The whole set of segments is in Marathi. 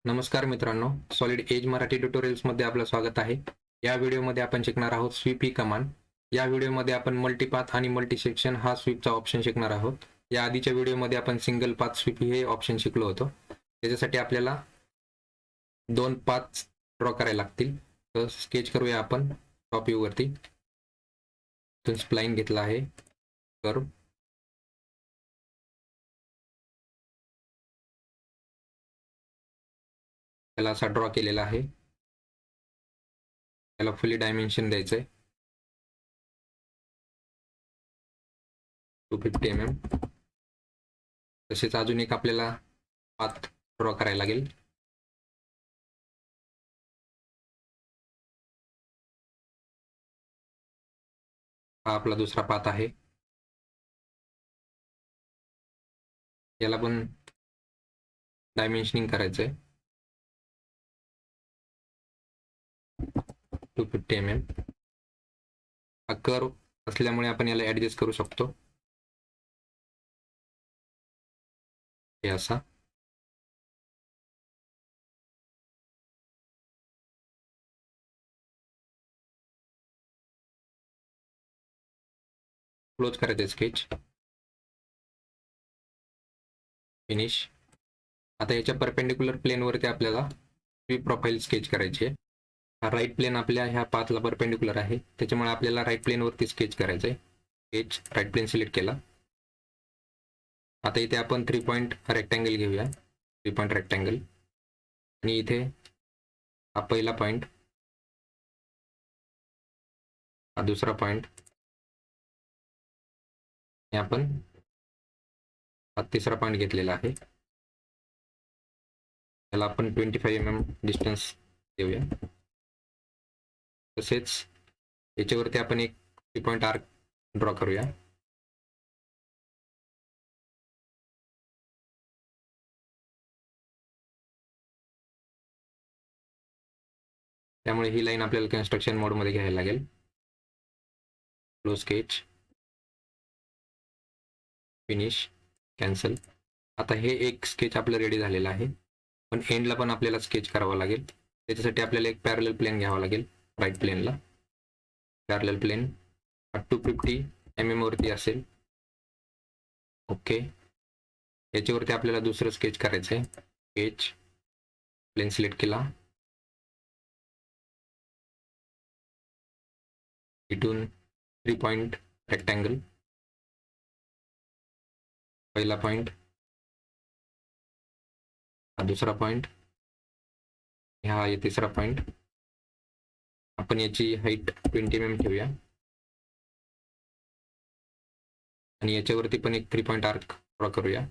नमस्कार मित्रांनो, सॉलिड एज मराठी ट्युटोरियल्समध्ये आपलं स्वागत आहे. या व्हिडिओमध्ये आपण शिकणार आहोत स्वीप ही कमांड. या व्हिडिओमध्ये आपण मल्टीपाथ आणि मल्टी सेक्शन हा स्वीपचा ऑप्शन शिकणार आहोत. या आधीच्या व्हिडिओमध्ये आपण सिंगल पाथ स्वीप हे ऑप्शन शिकलो होतो. त्याच्यासाठी आपल्याला 2 पाथ ड्रॉ करायला लागतील. तर स्केच करूया आपण टॉप व्ह्यू वरती. इथून स्प्लाइन घेतला आहे, कर्व त्याला असा ड्रॉ केलेला आहे. त्याला फुली डायमेन्शन द्यायचंय 250 mm. तसेच अजून एक आपल्याला पाथ ड्रॉ करायला लागेल. हा आपला दुसरा पाथ आहे. याला पण डायमेन्शनिंग करायचंय 250 mm. हा कर्व असल्यामुळे आपण याला ऍडजस्ट करू शकतो. हे असा क्लोज करायचं स्केच, फिनिश. आता याच्या परपेंडिक्युलर प्लेनवरती आपल्याला स्वीप प्रोफाईल स्केच करायची आहे. हा राईट प्लेन आपल्या ह्या पाथला परपेंडिक्युलर आहे, त्याच्यामुळे आपल्याला राईट प्लेनवरती स्केच करायचं आहे. स्केच राईट प्लेन सिलेक्ट केला. आता इथे आपण 3 पॉईंट रेक्टँगल घेऊया. 3 पॉईंट रेक्टँगल आणि इथे हा पहिला पॉईंट, हा दुसरा पॉईंट, हे आपण हा तिसरा पॉईंट घेतलेला आहे. त्याला आपण 25 mm डिस्टन्स देऊया. तसेच याच्यावरती आपण एक 3 पॉईंट आर्क ड्रॉ करूया. त्यामुळे ही लाईन आपल्याला कन्स्ट्रक्शन मोडमध्ये घ्यायला लागेल. Close sketch, finish, cancel. आता हे एक स्केच आपलं रेडी झालेलं आहे, पण एंडला पण आपल्याला स्केच करावं लागेल. त्याच्यासाठी आपल्याला एक पॅरलल प्लेन घ्यावा लागेल. राईट प्लेनला पॅरलल प्लेन 250 mm वरती असेल. ओके. याच्यावरती आपल्याला दुसरं स्केच करायचं आहे. स्केच, प्लेन सिलेक्ट केला. इथून 3 पॉईंट रेक्टँगल, पहिला पॉईंट, हा दुसरा पॉईंट, हा तिसरा पॉईंट. आपण याची हाईट 20 mm ठेवूया आणि याच्यावरती पण एक 3 पॉईंट आर्क ड्रॉ करूया.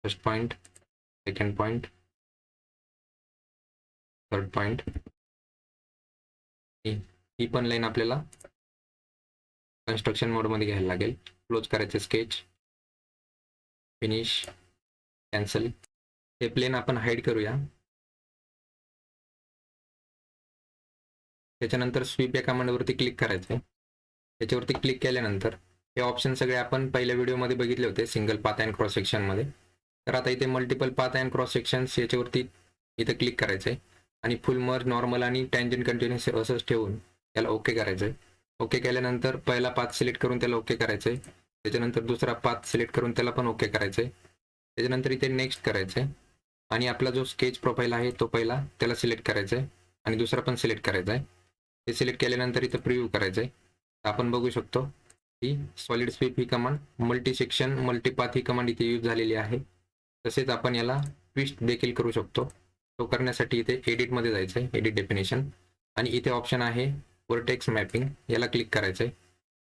First point, second point, third point. ही पण लाईन आपल्याला कन्स्ट्रक्शन मोडमध्ये घ्यायला लागेल. क्लोज करायचे स्केच, फिनिश, कॅन्सल. हे प्लेन आपण हाईड करूया. त्याच्यानंतर स्वीप या कमांडवरती क्लिक करायचं आहे. त्याच्यावरती क्लिक केल्यानंतर हे ऑप्शन सगळे आपण पहिल्या व्हिडिओमध्ये बघितले होते सिंगल पाथ अँड क्रॉस सेक्शनमध्ये. तर आता इथे multiple path and cross sections याच्यावरती इथे क्लिक करायचं आहे आणि फुल मर्ज, नॉर्मल आणि टँजंट कंटिन्युअस असंच ठेवून त्याला ओके करायचं आहे. ओके केल्यानंतर पहिला पाथ सिलेक्ट करून त्याला ओके करायचं आहे. त्याच्यानंतर दुसरा पाथ सिलेक्ट करून त्याला पण ओके करायचं आहे. त्याच्यानंतर इथे नेक्स्ट करायचं आहे आणि आपला जो स्केच प्रोफाईल आहे तो पहिला त्याला सिलेक्ट करायचा आहे आणि दुसरा पण सिलेक्ट करायचा आहे. ते सिलेक्ट केल्यानंतर इथं प्रिव्ह्यू करायचं आहे. आपण बघू शकतो की सॉलिड स्वीप ही कमांड, मल्टी सेक्शन, मल्टीपाथ ही कमांड इथे यूज झालेली आहे. तसेच आपण याला ट्विस्ट देखील करू शकतो. तो करण्यासाठी इथे एडिटमध्ये जायचं आहे, एडिट डेफिनेशन, आणि इथे ऑप्शन आहे वर्टेक्स मॅपिंग. याला क्लिक करायचं आहे.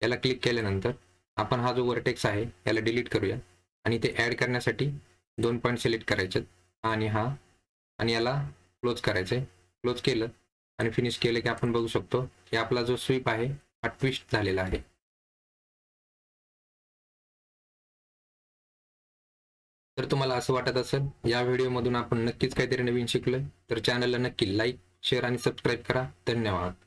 याला क्लिक केल्यानंतर आपण हा जो वर्टेक्स आहे याला डिलीट करूया आणि ते ॲड करण्यासाठी 2 पॉईंट सिलेक्ट करायचे आणि हा, आणि याला क्लोज करायचं आहे. क्लोज केलं आणि फिनिश केलं की आपण बघू शकतो की आपला जो स्वीप आहे हा ट्विस्ट झालेला आहे. तर तुम्हाला असं वाटत असेल या व्हिडिओमधून आपण नक्कीच काहीतरी नवीन शिकलोय, तर चॅनलला नक्की लाईक, शेअर आणि सबस्क्राईब करा. धन्यवाद.